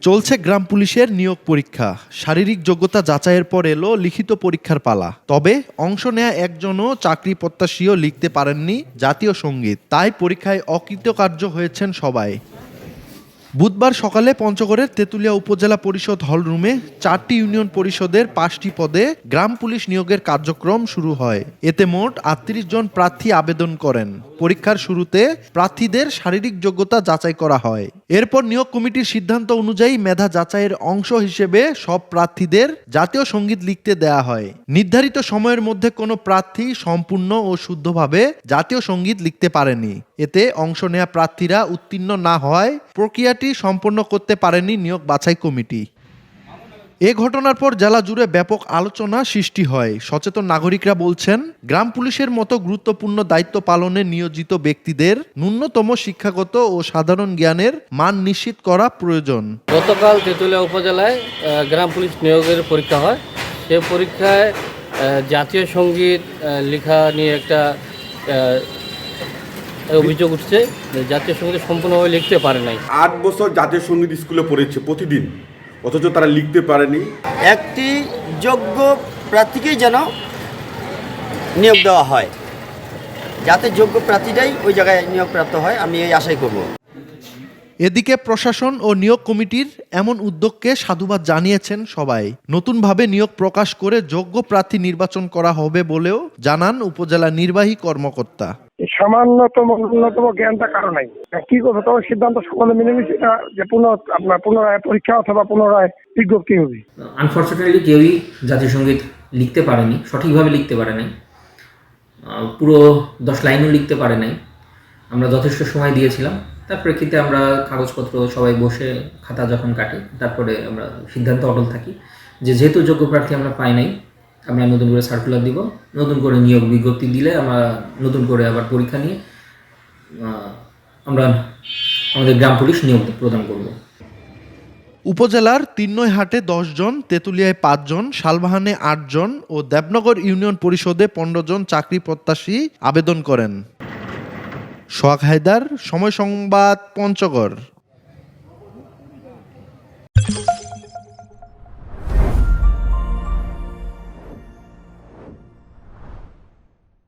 চলছে গ্রাম পুলিশের নিয়োগ পরীক্ষা। শারীরিক যোগ্যতা যাচাইয়ের পর এলো লিখিত পরীক্ষার পালা। তবে অংশ নেয়া একজনও চাকরি প্রত্যাশীও লিখতে পারেননি জাতীয় সঙ্গীত। তাই পরীক্ষায় অকৃতকার্য হয়েছেন সবাই। বুধবার সকালে পঞ্চগড়ের তেঁতুলিয়া উপজেলা পরিষদ হলরুমে 4টি ইউনিয়ন পরিষদের 5টি পদে গ্রাম পুলিশ নিয়োগের কার্যক্রম শুরু হয়। এতে মোট 38 জন প্রার্থী আবেদন করেন। পরীক্ষার শুরুতে প্রার্থীদের শারীরিক যোগ্যতা যাচাই করা হয়। এরপর নিয়োগ কমিটির সিদ্ধান্ত অনুযায়ী মেধা যাচাইয়ের অংশ হিসেবে সব প্রার্থীদের জাতীয় সঙ্গীত লিখতে দেয়া হয়। নির্ধারিত সময়ের মধ্যে কোনো প্রার্থী সম্পূর্ণ ও শুদ্ধভাবে জাতীয় সঙ্গীত লিখতে পারেনি। এতে অংশ নেয়া প্রার্থীরা উত্তীর্ণ না হওয়ায় প্রক্রিয়াটি সম্পন্ন করতে পারেনি নিয়োগ বাছাই কমিটি। এ ঘটনার পর জেলা জুড়ে ব্যাপক আলোচনা সৃষ্টি হয়। সচেতন নাগরিকরা বলছেন, গ্রাম পুলিশের মতো গুরুত্বপূর্ণ দায়িত্ব পালনে নিয়োজিত ব্যক্তিদের ন্যূনতম শিক্ষাগত ও সাধারণ জ্ঞানের মান নিশ্চিত করা প্রয়োজন। গতকাল তেঁতুলিয়া উপজেলায় গ্রাম পুলিশ নিয়োগের পরীক্ষা হয়। সে পরীক্ষায় জাতীয় সঙ্গীত লেখা নিয়ে একটা অভিযোগ উঠছে। জাতীয় সঙ্গীত সম্পূর্ণভাবে লিখতে পারে নাই। 8 বছর জাতীয় সঙ্গীত স্কুলে পড়েছে প্রতিদিন, অথচ তারা লিখতে পারেনি। একটি যোগ্য প্রার্থীকেই যেন নিয়োগ দেওয়া হয়, যাতে যোগ্য প্রার্থীটাই ওই জায়গায় নিয়োগপ্রাপ্ত হয়, আমি এই আশাই করব। এদিকে প্রশাসন ও নিয়োগ কমিটির এমন উদ্যোগকে সাধুবাদ জানিয়েছেন সবাই। নতুনভাবে নিয়োগ প্রকাশ করে যোগ্য প্রার্থী নির্বাচন করা হবে বলেও জানান উপজেলা নির্বাহী কর্মকর্তা। সামান্যতম ন্যূনতম জ্ঞানটা কারো নাই, কি করবে তবে সিদ্ধান্ত সকলে মিলে মিশে যে পুনরায় পরীক্ষা অথবা পুনরায় বিজ্ঞপ্তি হবে। আনফর্চুনেটলি কেউই জাতীয় সঙ্গীত লিখতে পারেনি, সঠিকভাবে লিখতে পারে নাই, পুরো 10 লাইনও লিখতে পারে নাই। আমরা যথেষ্ট সময় দিয়েছিলাম, তার প্রেক্ষিতে আমরা কাগজপত্র সবাই বসে খাতা যখন কাটি, তারপরে আমরা সিদ্ধান্ত অটল থাকি যে যেহেতু যোগ্য প্রার্থী আমরা পাই নাই, আমরা নতুন করে সার্কুলার দিব, নতুন করে নিয়োগ বিজ্ঞপ্তি দিলে আমরা নতুন করে আবার পরীক্ষা নিয়ে আমরা আমাদের গ্রাম পুলিশ নিয়োগ প্রদান করব। উপজেলার তিন্নইহাটে 10 জন, তেঁতুলিয়ায় 5 জন, শালবাহানে 8 জন ও দেবনগর ইউনিয়ন পরিষদে 15 জন চাকরি প্রত্যাশী আবেদন করেন। সোহাগ হায়দার, সময় সংবাদ, পঞ্চগড়।